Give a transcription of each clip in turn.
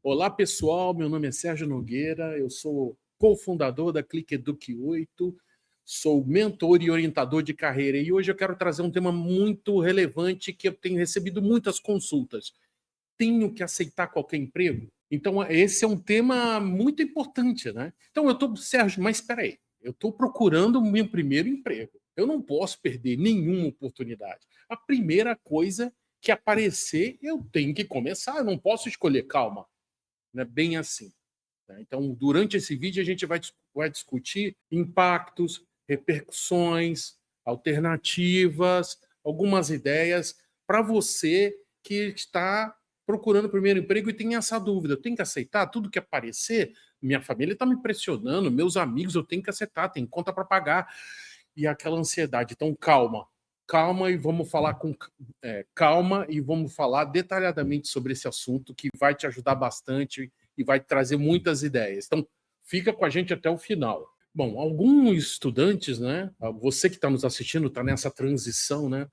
Olá, pessoal. Meu nome é Sérgio Nogueira. Eu sou cofundador da ClickEduc 8, sou mentor e orientador de carreira. E hoje eu quero trazer um tema muito relevante que eu tenho recebido muitas consultas. Tenho que aceitar qualquer emprego? Então, esse é um tema muito importante, né? Então, Sérgio, mas espera aí. Eu estou procurando o meu primeiro emprego. Eu não posso perder nenhuma oportunidade. A primeira coisa que aparecer, eu tenho que começar. Eu não posso escolher. Calma, não é bem assim, né? Então, durante esse vídeo, a gente vai discutir impactos, repercussões, alternativas, algumas ideias para você que está procurando o primeiro emprego e tem essa dúvida. Eu tenho que aceitar tudo que aparecer? Minha família está me pressionando, meus amigos, eu tenho que aceitar, tem conta para pagar. E aquela ansiedade. Então, calma. Calma e vamos falar com calma e vamos falar detalhadamente sobre esse assunto que vai te ajudar bastante e vai trazer muitas ideias. Então, fica com a gente até o final. Bom, alguns estudantes, né? Você que está nos assistindo está nessa transição, né?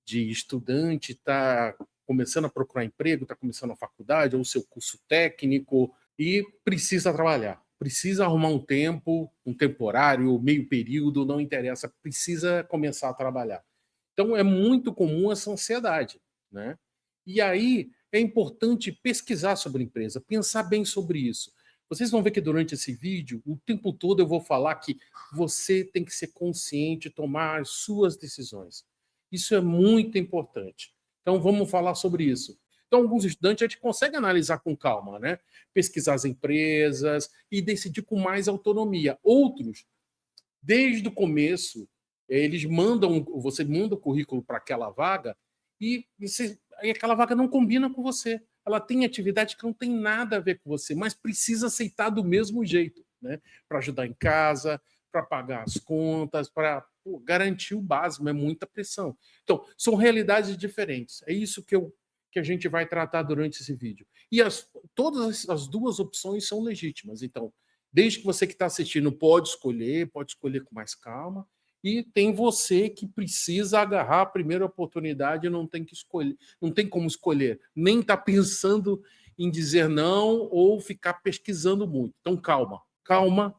De estudante, está começando a procurar emprego, está começando a faculdade ou o seu curso técnico e precisa trabalhar. Precisa arrumar um tempo, um temporário, meio período, não interessa, precisa começar a trabalhar. Então é muito comum essa ansiedade, né? E aí é importante pesquisar sobre a empresa, pensar bem sobre isso. Vocês vão ver que durante esse vídeo, o tempo todo eu vou falar que você tem que ser consciente, tomar as suas decisões. Isso é muito importante. Então vamos falar sobre isso. Então, alguns estudantes a gente consegue analisar com calma, né? Pesquisar as empresas e decidir com mais autonomia. Outros, desde o começo, você manda o currículo para aquela vaga e aquela vaga não combina com você. Ela tem atividade que não tem nada a ver com você, mas precisa aceitar do mesmo jeito, né? Para ajudar em casa, para pagar as contas, para garantir o básico, é muita pressão. Então, são realidades diferentes. É isso que a gente vai tratar durante esse vídeo. E todas as duas opções são legítimas. Então, desde que você que está assistindo pode escolher com mais calma, e tem você que precisa agarrar a primeira oportunidade e não tem que escolher, não tem como escolher, nem está pensando em dizer não ou ficar pesquisando muito. Então, calma,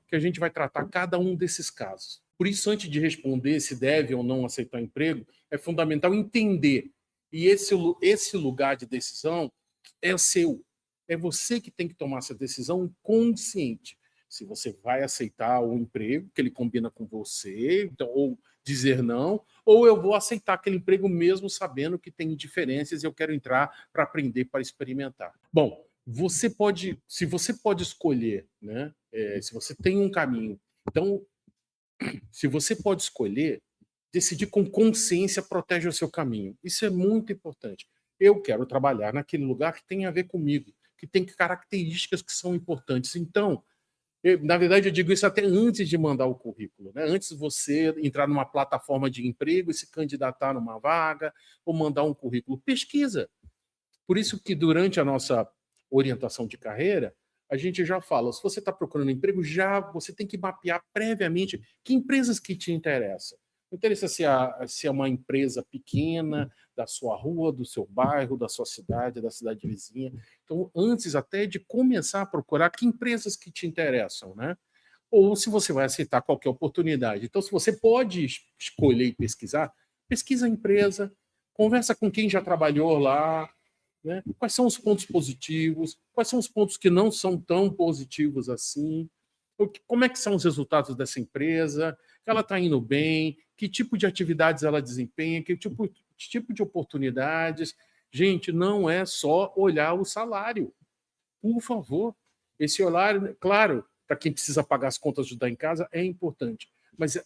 que a gente vai tratar cada um desses casos. Por isso, antes de responder se deve ou não aceitar emprego, é fundamental entender. E esse lugar de decisão é seu. É você que tem que tomar essa decisão consciente. Se você vai aceitar o emprego que ele combina com você, então, ou dizer não, ou eu vou aceitar aquele emprego mesmo sabendo que tem diferenças e eu quero entrar para aprender, para experimentar. Bom, se você pode escolher, né? Se você tem um caminho, então, se você pode escolher, decidir com consciência protege o seu caminho. Isso é muito importante. Eu quero trabalhar naquele lugar que tem a ver comigo, que tem características que são importantes. Então, na verdade, eu digo isso até antes de mandar o currículo, né? Antes de você entrar numa plataforma de emprego e se candidatar numa vaga ou mandar um currículo. Pesquisa. Por isso que durante a nossa orientação de carreira, a gente já fala, se você está procurando emprego, já você tem que mapear previamente que empresas que te interessam. Não interessa se é uma empresa pequena, da sua rua, do seu bairro, da sua cidade, da cidade vizinha. Então, antes até de começar a procurar, que empresas que te interessam, né? Ou se você vai aceitar qualquer oportunidade. Então, se você pode escolher e pesquisar, pesquisa a empresa, conversa com quem já trabalhou lá, né? Quais são os pontos positivos? Quais são os pontos que não são tão positivos assim? Como é que são os resultados dessa empresa? Ela está indo bem? Que tipo de atividades ela desempenha? Que tipo de oportunidades? Gente, não é só olhar o salário. Por favor. Esse horário, claro, para quem precisa pagar as contas, ajudar em casa, é importante. Mas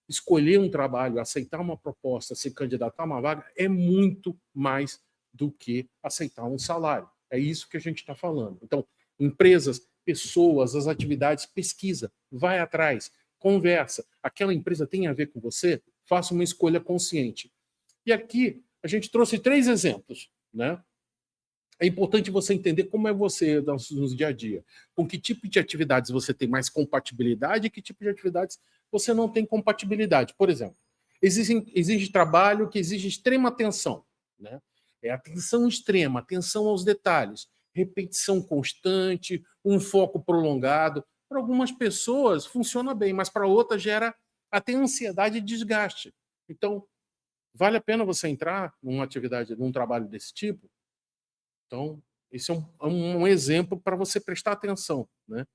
escolher um trabalho, aceitar uma proposta, se candidatar a uma vaga, é muito mais do que aceitar um salário. É isso que a gente está falando. Então, empresas, pessoas, as atividades, pesquisa, vai atrás, conversa. Aquela empresa tem a ver com você? Faça uma escolha consciente. E aqui a gente trouxe 3 exemplos, né? É importante você entender como é você no dia a dia. Com que tipo de atividades você tem mais compatibilidade e que tipo de atividades você não tem compatibilidade. Por exemplo, exige trabalho que exige extrema atenção, né? É atenção extrema, atenção aos detalhes. repetição constante, um foco prolongado. Para algumas pessoas funciona bem, mas para outras gera até ansiedade e desgaste. Então, vale a pena você entrar numa atividade, num trabalho desse tipo? Então, esse é um exemplo para você prestar atenção, né?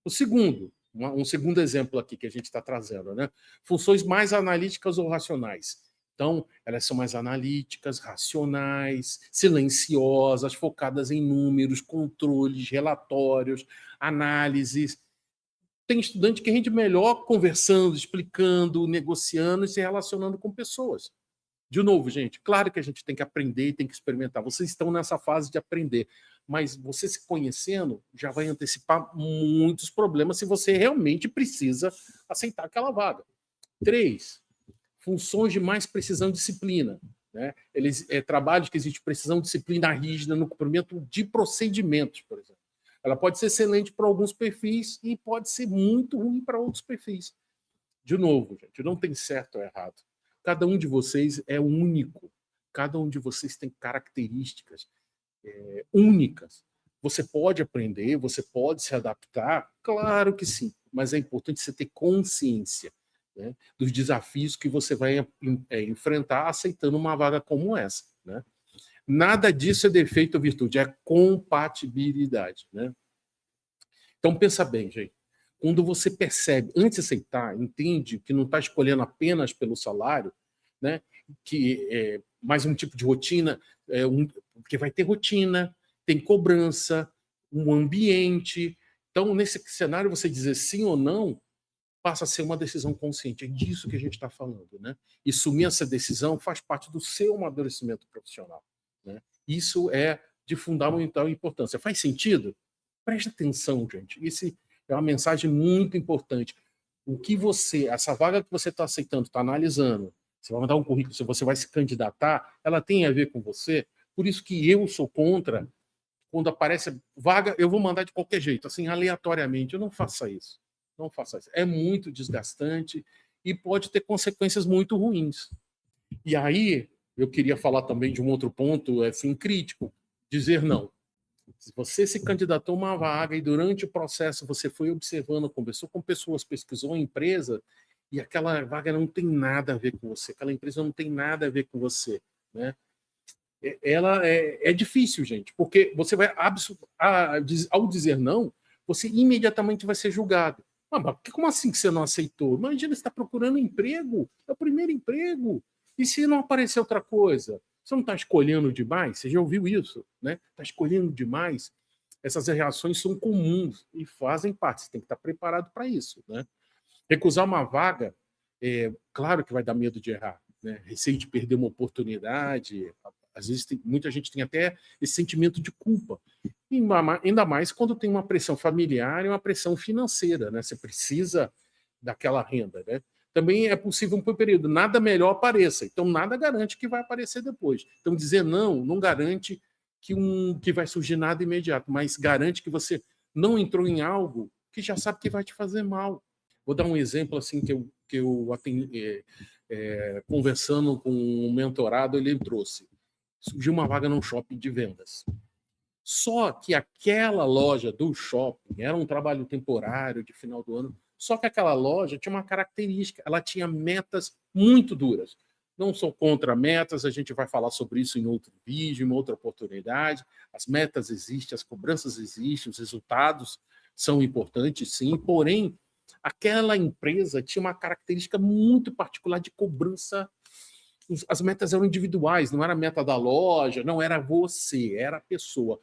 O segundo, um segundo exemplo aqui que a gente está trazendo, né? Funções mais analíticas ou racionais. Então, elas são mais analíticas, racionais, silenciosas, focadas em números, controles, relatórios, análises. Tem estudante que rende melhor conversando, explicando, negociando e se relacionando com pessoas. De novo, gente, claro que a gente tem que aprender e tem que experimentar. Vocês estão nessa fase de aprender, mas você se conhecendo já vai antecipar muitos problemas se você realmente precisa aceitar aquela vaga. 3, funções de mais precisão e disciplina. Né? Trabalhos que existe precisão e disciplina rígida no cumprimento de procedimentos, por exemplo. Ela pode ser excelente para alguns perfis e pode ser muito ruim para outros perfis. De novo, gente, não tem certo ou errado. Cada um de vocês é único. Cada um de vocês tem características únicas. Você pode aprender, você pode se adaptar? Claro que sim, mas é importante você ter consciência, né, dos desafios que você vai enfrentar aceitando uma vaga como essa. Né? Nada disso é defeito ou virtude, é compatibilidade. Né? Então, pensa bem, gente. Quando você percebe, antes de aceitar, entende que não está escolhendo apenas pelo salário, né? Que é mais um tipo de rotina, porque vai ter rotina, tem cobrança, um ambiente. Então, nesse cenário, você dizer sim ou não passa a ser uma decisão consciente. É disso que a gente está falando. Né? E assumir essa decisão faz parte do seu amadurecimento profissional. Né? Isso é de fundamental importância. Faz sentido? Preste atenção, gente. Esse é uma mensagem muito importante. O que essa vaga que você está aceitando, está analisando, você vai mandar um currículo, se você vai se candidatar, ela tem a ver com você. Por isso que eu sou contra, quando aparece vaga, eu vou mandar de qualquer jeito, assim, aleatoriamente. Eu não faça isso. Não faça isso. É muito desgastante e pode ter consequências muito ruins. E aí, eu queria falar também de um outro ponto, assim, crítico, dizer não. Se você se candidatou a uma vaga e durante o processo você foi observando, conversou com pessoas, pesquisou a empresa e aquela vaga não tem nada a ver com você, aquela empresa não tem nada a ver com você, né? Ela é difícil, gente, porque você vai, ao dizer não, você imediatamente vai ser julgado. Ah, mas como assim que você não aceitou? Imagina, você está procurando emprego, é o primeiro emprego. E se não aparecer outra coisa? Você não está escolhendo demais? Você já ouviu isso, né? Está escolhendo demais? Essas reações são comuns e fazem parte. Você tem que estar preparado para isso, né? Recusar uma vaga, claro que vai dar medo de errar, né? Receio de perder uma oportunidade. Às vezes muita gente tem até esse sentimento de culpa. Ainda mais quando tem uma pressão familiar e uma pressão financeira, né? Você precisa daquela renda, né? Também é possível um período, nada melhor apareça. Então, nada garante que vai aparecer depois. Então, dizer não garante que vai surgir nada imediato, mas garante que você não entrou em algo que já sabe que vai te fazer mal. Vou dar um exemplo assim que eu atendi, conversando com um mentorado, ele trouxe. Surgiu uma vaga num shopping de vendas. Só que aquela loja do shopping era um trabalho temporário de final do ano. Só que aquela loja tinha uma característica, ela tinha metas muito duras. Não sou contra metas, a gente vai falar sobre isso em outro vídeo, em outra oportunidade. As metas existem, as cobranças existem, os resultados são importantes, sim. Porém, aquela empresa tinha uma característica muito particular de cobrança. As metas eram individuais, não era a meta da loja, não era você, era a pessoa.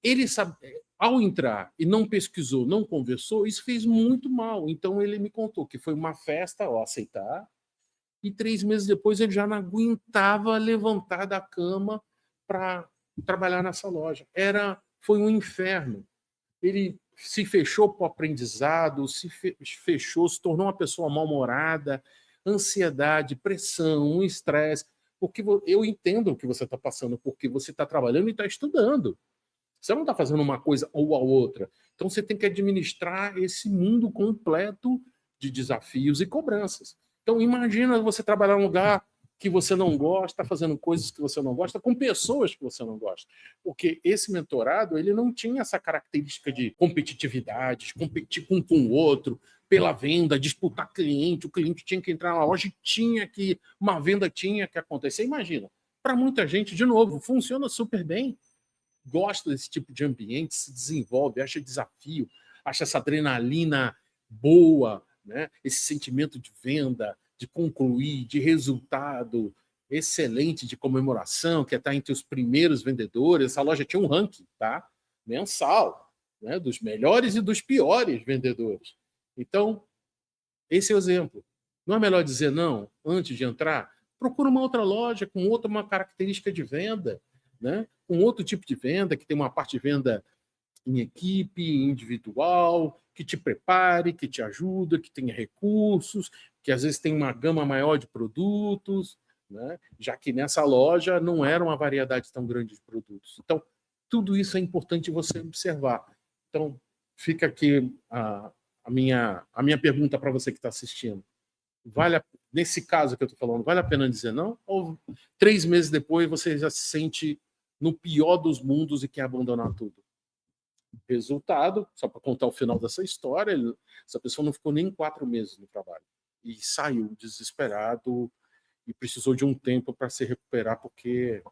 Ele sabe, ao entrar e não pesquisou, não conversou, isso fez muito mal. Então ele me contou que foi uma festa ao aceitar e 3 meses depois ele já não aguentava levantar da cama para trabalhar nessa loja. Foi um inferno. Ele se fechou para o aprendizado, fechou, se tornou uma pessoa mal-humorada, ansiedade, pressão, estresse. Porque eu entendo o que você está passando, porque você está trabalhando e está estudando. Você não está fazendo uma coisa ou a outra. Então você tem que administrar esse mundo completo de desafios e cobranças. Então imagina você trabalhar num lugar que você não gosta, fazendo coisas que você não gosta, com pessoas que você não gosta. Porque esse mentorado, ele não tinha essa característica de competitividade, de competir com o outro, pela venda, disputar cliente, o cliente tinha que entrar na loja e uma venda tinha que acontecer. Imagina, para muita gente, de novo, funciona super bem, gosta desse tipo de ambiente, se desenvolve, acha desafio, acha essa adrenalina boa, né? Esse sentimento de venda, de concluir, de resultado excelente, de comemoração, que é estar entre os primeiros vendedores. Essa loja tinha um ranking, tá? Mensal, né? Dos melhores e dos piores vendedores. Então, esse é o exemplo. Não é melhor dizer não antes de entrar? Procura uma outra loja com uma característica de venda, né? Com outro tipo de venda, que tem uma parte de venda em equipe, individual, que te prepare, que te ajuda, que tenha recursos, que às vezes tem uma gama maior de produtos, né? Já que nessa loja não era uma variedade tão grande de produtos. Então, tudo isso é importante você observar. Então, fica aqui a minha pergunta para você que está assistindo. Nesse caso que eu estou falando, vale a pena dizer não? Ou 3 meses depois você já se sente no pior dos mundos e quer abandonar tudo? Resultado, só para contar o final dessa história, essa pessoa não ficou nem 4 meses no trabalho e saiu desesperado e precisou de um tempo para se recuperar porque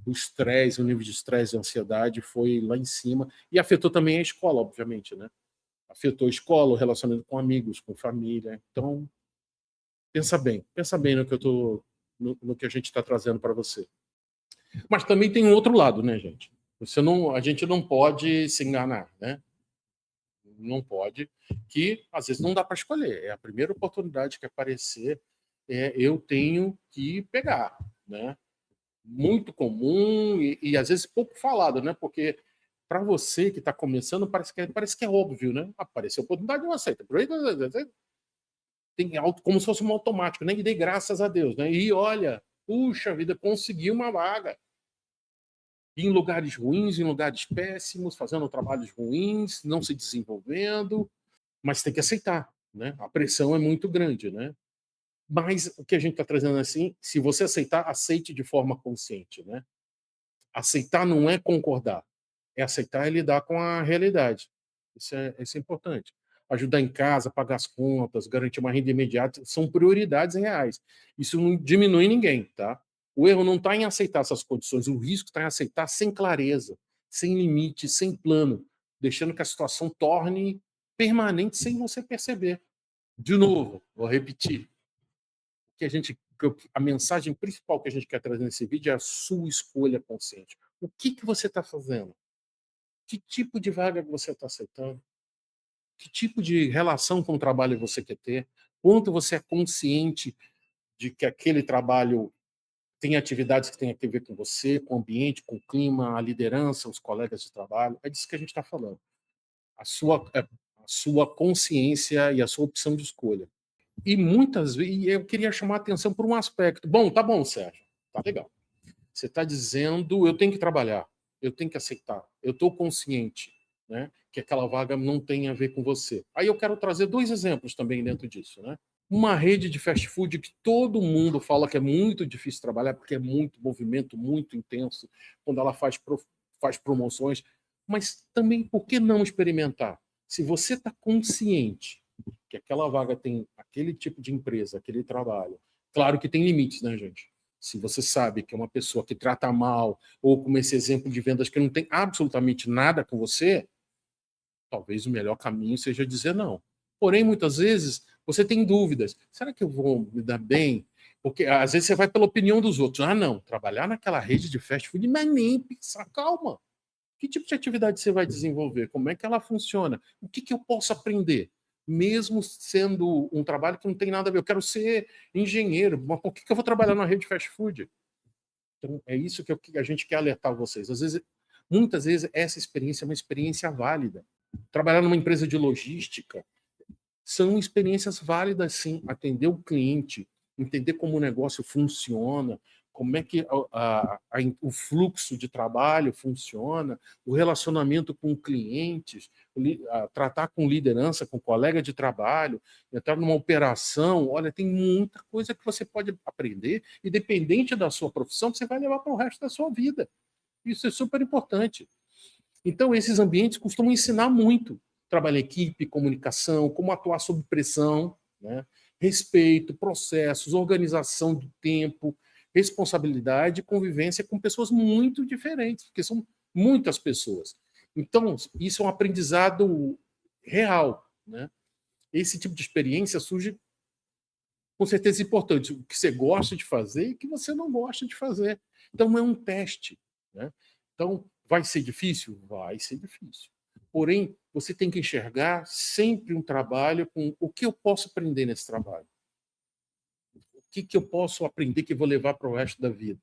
o estresse, o nível de estresse e ansiedade foi lá em cima e afetou também a escola, obviamente, né? Afetou a escola, o relacionamento com amigos, com família. Então, pensa bem no que a gente está trazendo para você. Mas também tem um outro lado, né, gente? A gente não pode se enganar, né? Não pode, que às vezes não dá para escolher. É a primeira oportunidade que aparecer, eu tenho que pegar, né? Muito comum e às vezes pouco falado, né? Porque para você que está começando parece que é óbvio, né? Apareceu a oportunidade, não aceita. Tem algo como se fosse um automático, né? E dei graças a Deus, né? E olha, puxa vida, consegui uma vaga em lugares ruins, em lugares péssimos, fazendo trabalhos ruins, não se desenvolvendo, mas tem que aceitar, né? A pressão é muito grande, né? Mas o que a gente está trazendo assim, se você aceitar, aceite de forma consciente, né? Aceitar não é concordar, é aceitar e lidar com a realidade. Isso é importante. Ajudar em casa, pagar as contas, garantir uma renda imediata, são prioridades reais. Isso não diminui ninguém, tá? O erro não está em aceitar essas condições, o risco está em aceitar sem clareza, sem limite, sem plano, deixando que a situação torne permanente sem você perceber. De novo, vou repetir. A mensagem principal que a gente quer trazer nesse vídeo é a sua escolha consciente. O que você está fazendo? Que tipo de vaga você está aceitando? Que tipo de relação com o trabalho você quer ter? Quanto você é consciente de que aquele trabalho tem atividades que têm a ver com você, com o ambiente, com o clima, a liderança, os colegas de trabalho? É disso que a gente está falando. A sua consciência e a sua opção de escolha. E muitas vezes, eu queria chamar a atenção por um aspecto. Bom, tá bom, Sérgio. Tá legal. Você está dizendo, eu tenho que trabalhar, eu tenho que aceitar, eu estou consciente, né, que aquela vaga não tem a ver com você. Aí eu quero trazer 2 exemplos também dentro disso, né? Uma rede de fast food que todo mundo fala que é muito difícil trabalhar, porque é muito movimento, muito intenso, quando ela faz promoções. Mas também, por que não experimentar? Se você está consciente que aquela vaga tem aquele tipo de empresa, aquele trabalho, claro que tem limites, né, gente? Se você sabe que é uma pessoa que trata mal, ou como esse exemplo de vendas que não tem absolutamente nada com você, talvez o melhor caminho seja dizer não. Porém, muitas vezes, você tem dúvidas. Será que eu vou me dar bem? Porque às vezes você vai pela opinião dos outros. Ah, não, trabalhar naquela rede de fast food, mas nem pensar, calma. Que tipo de atividade você vai desenvolver? Como é que ela funciona? O que eu posso aprender? Mesmo sendo um trabalho que não tem nada a ver. Eu quero ser engenheiro, mas por que eu vou trabalhar na rede de fast food? Então, é isso que a gente quer alertar vocês. Muitas vezes, essa experiência é uma experiência válida. Trabalhar numa empresa de logística são experiências válidas, sim. Atender o cliente, entender como o negócio funciona, como é que o fluxo de trabalho funciona, o relacionamento com clientes, tratar com liderança, com colega de trabalho, entrar numa operação. Olha, tem muita coisa que você pode aprender, e dependente da sua profissão, você vai levar para o resto da sua vida. Isso é super importante. Então, esses ambientes costumam ensinar muito. Trabalho em equipe, comunicação, como atuar sob pressão, né? Respeito, processos, organização do tempo, responsabilidade e convivência com pessoas muito diferentes, porque são muitas pessoas. Então, isso é um aprendizado real, né? Esse tipo de experiência surge, com certeza, importante. O que você gosta de fazer e o que você não gosta de fazer. Então, é um teste, né? Então, vai ser difícil? Vai ser difícil. Porém, você tem que enxergar sempre um trabalho com o que eu posso aprender nesse trabalho. O que eu posso aprender que eu vou levar para o resto da vida?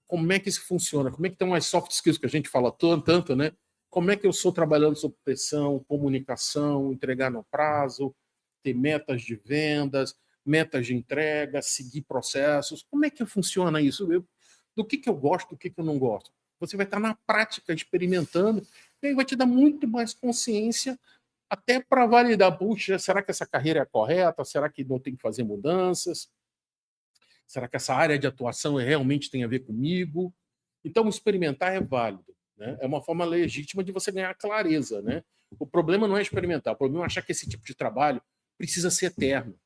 Como é que isso funciona? Como é que estão as soft skills que a gente fala tanto, né? Como é que eu sou trabalhando sob pressão, comunicação, entregar no prazo, ter metas de vendas, metas de entrega, seguir processos? Como é que funciona isso? Do que eu gosto, do que eu não gosto? Você vai estar na prática, experimentando, e aí vai te dar muito mais consciência até para validar. Puxa, será que essa carreira é correta? Será que não tem que fazer mudanças? Será que essa área de atuação realmente tem a ver comigo? Então, experimentar é válido, né? É uma forma legítima de você ganhar clareza, né? O problema não é experimentar, o problema é achar que esse tipo de trabalho precisa ser eterno.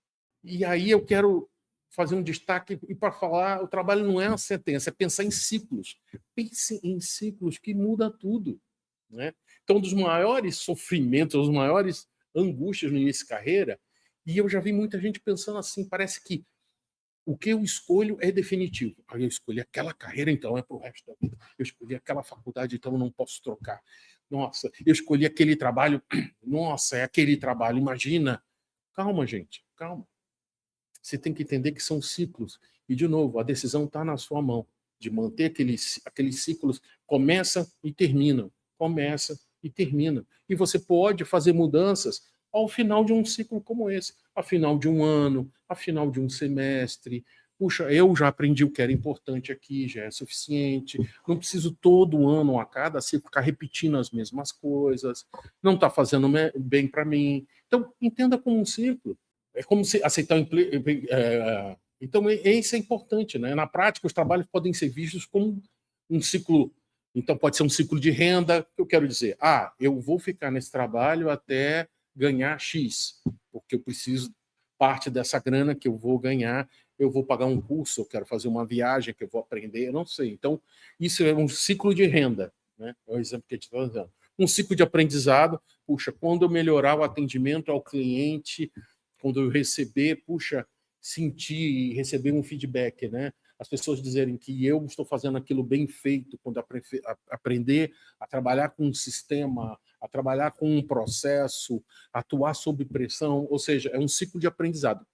E aí eu quero fazer um destaque, e para falar, o trabalho não é uma sentença, é pensar em ciclos. Pense em ciclos que muda tudo, né? Então, um dos maiores sofrimentos, os maiores angústias no início de carreira, e eu já vi muita gente pensando assim, parece que o que eu escolho é definitivo. Aí eu escolhi aquela carreira, então é para o resto da vida. Eu escolhi aquela faculdade, então eu não posso trocar. Nossa, eu escolhi aquele trabalho, nossa, é aquele trabalho, imagina. Calma, gente, calma. Você tem que entender que são ciclos. E, de novo, a decisão está na sua mão, de manter aqueles ciclos, começam e terminam, começa e termina. E você pode fazer mudanças ao final de um ciclo como esse, ao final de um ano, ao final de um semestre. Puxa, eu já aprendi o que era importante aqui, já é suficiente. Não preciso todo ano a cada ficar repetindo as mesmas coisas. Não está fazendo bem para mim. Então, entenda como um ciclo. É como se aceitar então isso é importante, né? Na prática, os trabalhos podem ser vistos como um ciclo. Então pode ser um ciclo de renda. Eu quero dizer, eu vou ficar nesse trabalho até ganhar X, porque eu preciso parte dessa grana que eu vou ganhar, eu vou pagar um curso, eu quero fazer uma viagem que eu vou aprender, eu não sei. Então isso é um ciclo de renda, né? É o exemplo que a gente está dando. Um ciclo de aprendizado. Puxa, quando eu melhorar o atendimento ao cliente, quando eu receber, sentir e receber um feedback, né? As pessoas dizerem que eu estou fazendo aquilo bem feito, quando aprender a trabalhar com um sistema, a trabalhar com um processo, atuar sob pressão, ou seja, é um ciclo de aprendizado.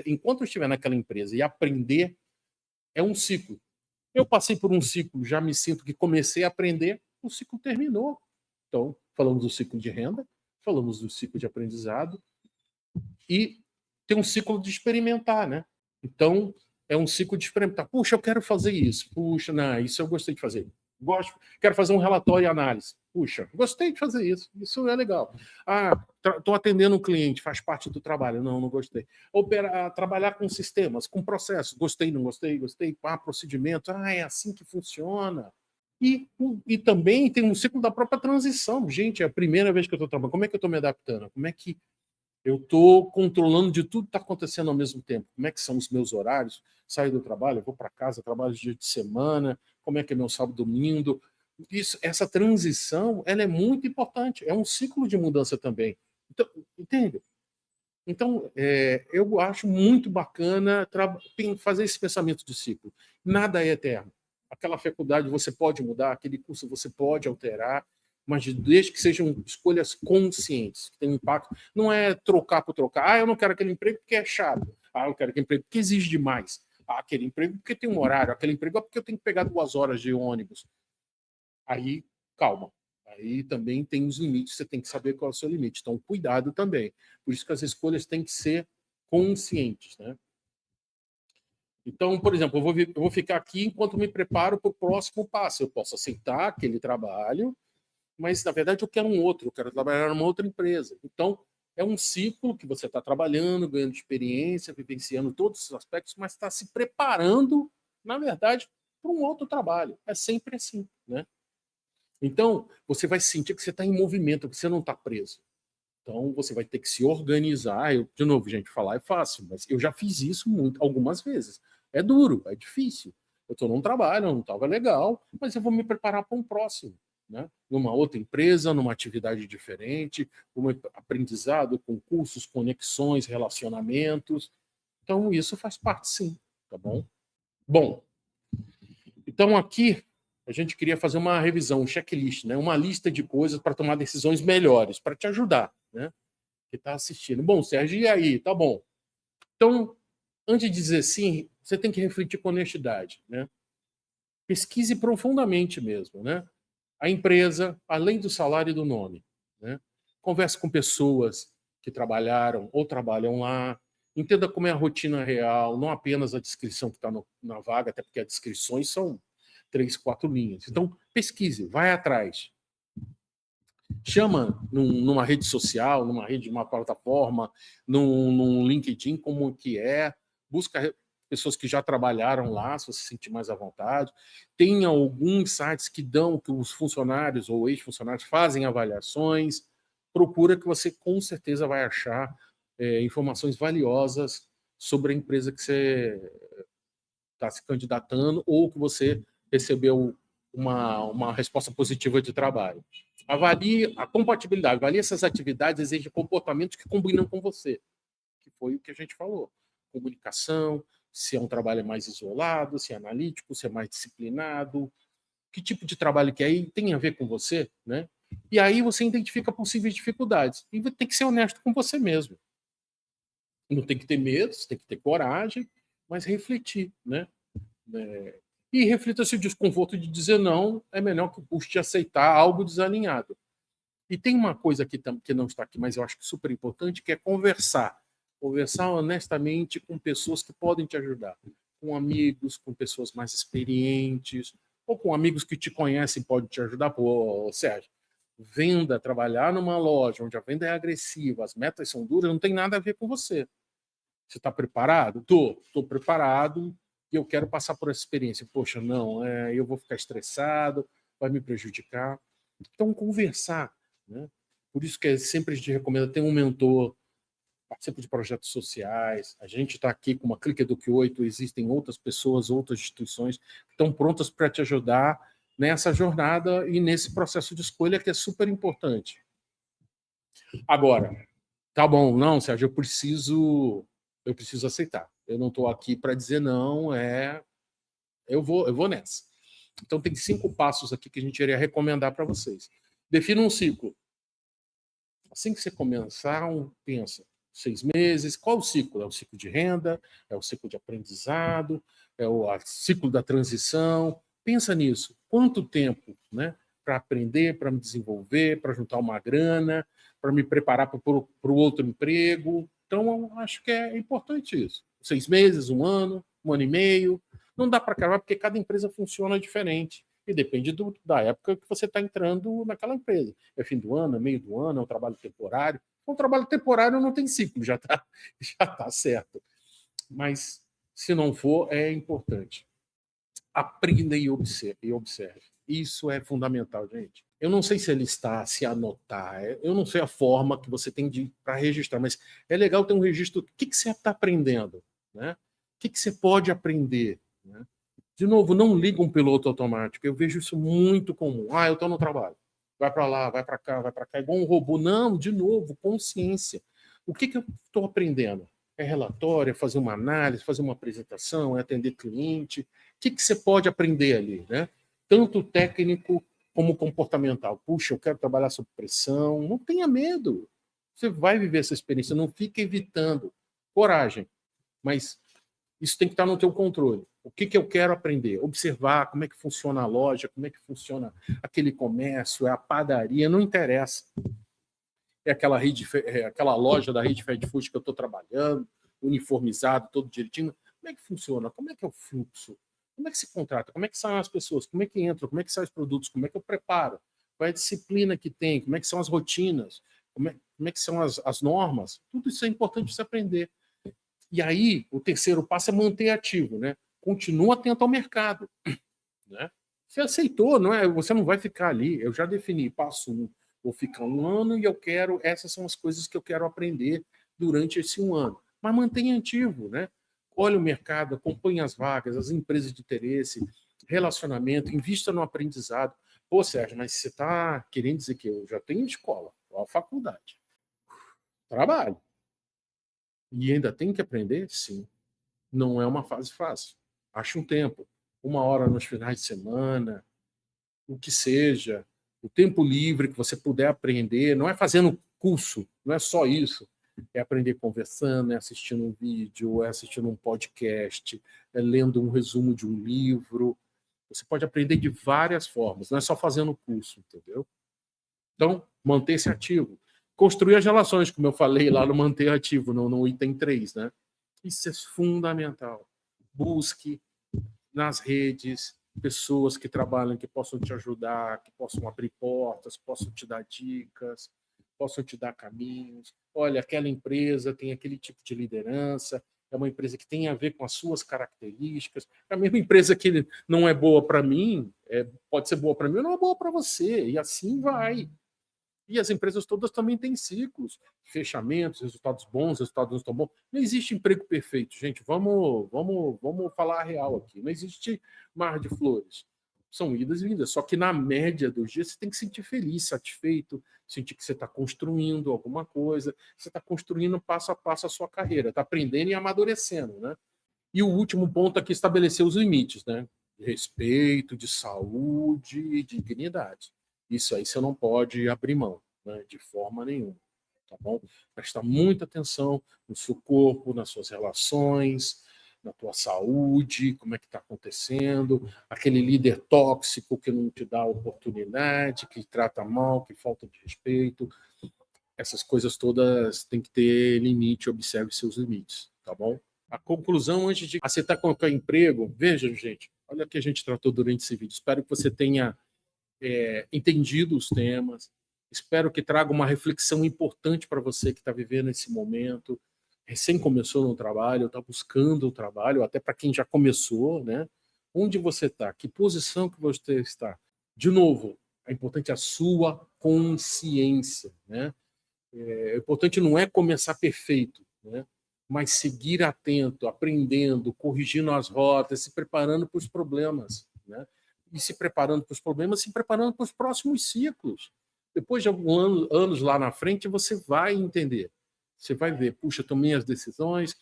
Enquanto eu estiver naquela empresa e aprender, é um ciclo. Eu passei por um ciclo, já me sinto que comecei a aprender, o ciclo terminou. Então, falamos do ciclo de renda, falamos do ciclo de aprendizado, e tem um ciclo de experimentar, né? Então, é um ciclo de experimentar. Puxa, eu quero fazer isso. Puxa, não, isso eu gostei de fazer. Quero fazer um relatório e análise. Puxa, gostei de fazer isso. Isso é legal. Estou atendendo um cliente, faz parte do trabalho. Não, não gostei. Trabalhar com sistemas, com processos. Gostei, não gostei, gostei. Procedimento. É assim que funciona. E também tem um ciclo da própria transição. Gente, é a primeira vez que eu estou trabalhando. Como é que eu estou me adaptando? Como é que eu estou controlando de tudo que está acontecendo ao mesmo tempo? Como é que são os meus horários? Saio do trabalho, vou para casa, trabalho dia de semana, como é que é meu sábado, domingo? Essa transição, ela é muito importante. É um ciclo de mudança também. Então, entende? Então, eu acho muito bacana fazer esse pensamento de ciclo. Nada é eterno. Aquela faculdade você pode mudar, aquele curso você pode alterar, mas desde que sejam escolhas conscientes, que tenham impacto. Não é trocar por trocar. Eu não quero aquele emprego porque é chato. Eu quero aquele emprego porque exige demais. Aquele emprego porque tem um horário. Aquele emprego é porque eu tenho que pegar 2 horas de ônibus. Aí, calma. Aí também tem os limites, você tem que saber qual é o seu limite. Então, cuidado também. Por isso que as escolhas têm que ser conscientes, né? Então, por exemplo, eu vou ficar aqui enquanto me preparo para o próximo passo. Eu posso aceitar aquele trabalho, mas, na verdade, eu quero um outro, eu quero trabalhar numa outra empresa. Então, é um ciclo que você está trabalhando, ganhando experiência, vivenciando todos os aspectos, mas está se preparando, na verdade, para um outro trabalho. É sempre assim, né? Então, você vai sentir que você está em movimento, que você não está preso. Então, você vai ter que se organizar. De novo, gente, falar é fácil, mas eu já fiz isso algumas vezes. É duro, é difícil. Eu estou num trabalho, não estava legal, mas eu vou me preparar para um próximo, né? Numa outra empresa, numa atividade diferente, um aprendizado com cursos, conexões, relacionamentos. Então, isso faz parte, sim, tá bom? Bom, então aqui a gente queria fazer uma revisão, um checklist, né? Uma lista de coisas para tomar decisões melhores, para te ajudar, né? Que está assistindo. Bom, Sérgio, e aí? Tá bom. Então, antes de dizer sim, você tem que refletir com honestidade, né? Pesquise profundamente mesmo, né? A empresa, além do salário e do nome, né? Converse com pessoas que trabalharam ou trabalham lá, entenda como é a rotina real, não apenas a descrição que está na vaga, até porque as descrições são 3, 4 linhas. Então, pesquise, vai atrás. Chama numa rede social, uma plataforma, num LinkedIn, como que é. Busca pessoas que já trabalharam lá, se você se sentir mais à vontade. Tem alguns sites que os funcionários ou ex-funcionários fazem avaliações. Procura que você com certeza vai achar informações valiosas sobre a empresa que você está se candidatando ou que você recebeu uma resposta positiva de trabalho. Avalie a compatibilidade, avalie essas atividades, exigem comportamentos que combinam com você, que foi o que a gente falou. Comunicação, se é um trabalho mais isolado, se é analítico, se é mais disciplinado, que tipo de trabalho que é e tem a ver com você, né? E aí você identifica possíveis dificuldades. E tem que ser honesto com você mesmo. Não tem que ter medo, você tem que ter coragem, mas refletir, né? E reflita se o desconforto de dizer não é melhor que o custo de aceitar algo desalinhado. E tem uma coisa aqui que não está aqui, mas eu acho que é super importante, que é conversar. Conversar honestamente com pessoas que podem te ajudar. Com amigos, com pessoas mais experientes, ou com amigos que te conhecem e podem te ajudar. Pô, Sérgio, trabalhar numa loja onde a venda é agressiva, as metas são duras, não tem nada a ver com você. Você está preparado? Estou preparado e eu quero passar por essa experiência. Poxa, não, eu vou ficar estressado, vai me prejudicar. Então, conversar, né? Por isso que sempre a gente recomenda ter um mentor, participa de projetos sociais. A gente está aqui com uma Clique Eduque 8, existem outras pessoas, outras instituições que estão prontas para te ajudar nessa jornada e nesse processo de escolha que é super importante. Agora, tá bom, não, Sérgio, eu preciso aceitar. Eu não estou aqui para dizer não, eu vou nessa. Então tem 5 passos aqui que a gente iria recomendar para vocês. Defina um ciclo. Assim que você começar, pensa, 6 meses, qual o ciclo? É o ciclo de renda? É o ciclo de aprendizado? É o ciclo da transição? Pensa nisso. Quanto tempo, né? Para aprender, para me desenvolver, para juntar uma grana, para me preparar para o outro emprego. Então, eu acho que é importante isso. 6 meses, 1 ano, 1 ano e meio. Não dá para cravar, porque cada empresa funciona diferente. E depende da época que você está entrando naquela empresa. É fim do ano, é meio do ano, é um trabalho temporário. Um trabalho temporário não tem ciclo, já tá certo. Mas, se não for, é importante. Aprenda e observe. Isso é fundamental, gente. Eu não sei se ele está, se anotar, eu não sei a forma que você tem para registrar, mas é legal ter um registro. O que você está aprendendo? Né? O que você pode aprender? Né? De novo, não liga um piloto automático. Eu vejo isso muito comum. Eu estou no trabalho. Vai para lá, vai para cá, igual um robô. Não, de novo, consciência. O que eu estou aprendendo? É relatório, é fazer uma análise, fazer uma apresentação, é atender cliente. O que você pode aprender ali? Né? Tanto técnico como comportamental. Puxa, eu quero trabalhar sob pressão. Não tenha medo. Você vai viver essa experiência. Não fique evitando. Coragem. Mas isso tem que estar no teu controle. O que eu quero aprender? Observar como é que funciona a loja, como é que funciona aquele comércio, é a padaria, não interessa. É aquela loja da rede fast food que eu estou trabalhando, uniformizado, todo direitinho. Como é que funciona? Como é que é o fluxo? Como é que se contrata? Como é que são as pessoas? Como é que entram? Como é que saem os produtos? Como é que eu preparo? Qual é a disciplina que tem? Como é que são as rotinas? Como é que são as normas? Tudo isso é importante você aprender. E aí, o terceiro passo é manter ativo, né? Continua atento ao mercado, né? Você aceitou, não é? Você não vai ficar ali. Eu já defini, passo um, vou ficar um ano e eu quero, essas são as coisas que eu quero aprender durante esse um ano. Mas mantenha ativo, né? Olhe o mercado, acompanhe as vagas, as empresas de interesse, relacionamento, invista no aprendizado. Pô, Sérgio, mas você está querendo dizer que eu já tenho escola, a faculdade, trabalho, e ainda tenho que aprender? Sim. Não é uma fase fácil. Ache um tempo, 1 hora nos finais de semana, o que seja, o tempo livre que você puder aprender, não é fazendo curso, não é só isso. É aprender conversando, é assistindo um vídeo, é assistindo um podcast, é lendo um resumo de um livro. Você pode aprender de várias formas, não é só fazendo curso, entendeu? Então, manter-se ativo. Construir as relações, como eu falei lá no manter ativo, no item 3, né? Isso é fundamental. Busque nas redes pessoas que trabalham, que possam te ajudar, que possam abrir portas, possam te dar dicas, possam te dar caminhos. Olha, aquela empresa tem aquele tipo de liderança, é uma empresa que tem a ver com as suas características. A mesma empresa que não é boa para mim, pode ser boa para mim ou não é boa para você, e assim vai. E as empresas todas também têm ciclos, fechamentos, resultados bons, resultados não tão bons. Não existe emprego perfeito, gente. Vamos falar a real aqui. Não existe mar de flores. São idas e vindas. Só que na média dos dias você tem que se sentir feliz, satisfeito, sentir que você está construindo alguma coisa, você está construindo passo a passo a sua carreira, está aprendendo e amadurecendo, né? E o último ponto aqui é estabelecer os limites, né? De respeito, de saúde e de dignidade. Isso aí você não pode abrir mão, né? De forma nenhuma, tá bom? Prestar muita atenção no seu corpo, nas suas relações, na tua saúde, como é que está acontecendo, aquele líder tóxico que não te dá oportunidade, que trata mal, que falta de respeito, essas coisas todas têm que ter limite, observe seus limites, tá bom? A conclusão, antes de aceitar qualquer emprego, veja, gente, olha o que a gente tratou durante esse vídeo. Espero que você tenha entendido os temas. Espero que traga uma reflexão importante para você que está vivendo esse momento. Recém começou no trabalho, está buscando o trabalho, até para quem já começou, né? Onde você está? Que posição que você está? De novo, é importante a sua consciência, né? O importante não é começar perfeito, né? Mas seguir atento, aprendendo, corrigindo as rotas, se preparando para os problemas, né? E se preparando para os problemas, se preparando para os próximos ciclos. Depois de alguns anos lá na frente, você vai entender. Você vai ver, puxa, tomei as decisões,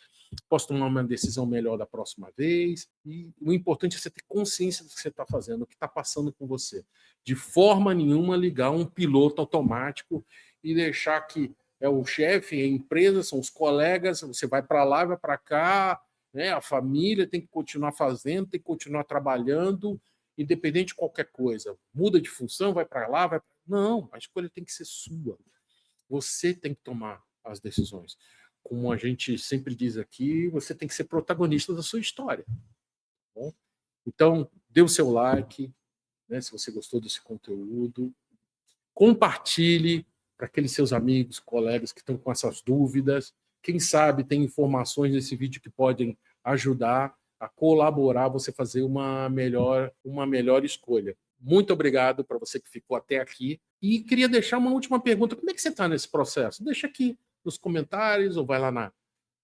posso tomar uma decisão melhor da próxima vez. E o importante é você ter consciência do que você está fazendo, do que está passando com você. De forma nenhuma ligar um piloto automático e deixar que é o chefe, a empresa, são os colegas, você vai para lá, vai para cá, né? A família tem que continuar fazendo, tem que continuar trabalhando, independente de qualquer coisa. Muda de função, vai para lá, vai. Não, a escolha tem que ser sua. Você tem que tomar as decisões. Como a gente sempre diz aqui, você tem que ser protagonista da sua história. Tá bom? Então, dê o seu like, né, se você gostou desse conteúdo. Compartilhe para aqueles seus amigos, colegas que estão com essas dúvidas. Quem sabe tem informações nesse vídeo que podem ajudar a colaborar você fazer uma melhor escolha. Muito obrigado para você que ficou até aqui. E queria deixar uma última pergunta. Como é que você está nesse processo? Deixa aqui nos comentários ou vai lá na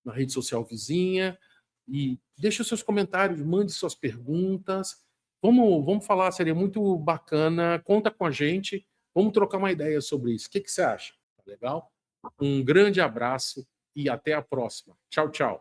rede social vizinha e deixe os seus comentários, mande suas perguntas. Vamos falar, seria muito bacana. Conta com a gente. Vamos trocar uma ideia sobre isso. O que você acha? Tá legal? Um grande abraço e até a próxima. Tchau, tchau.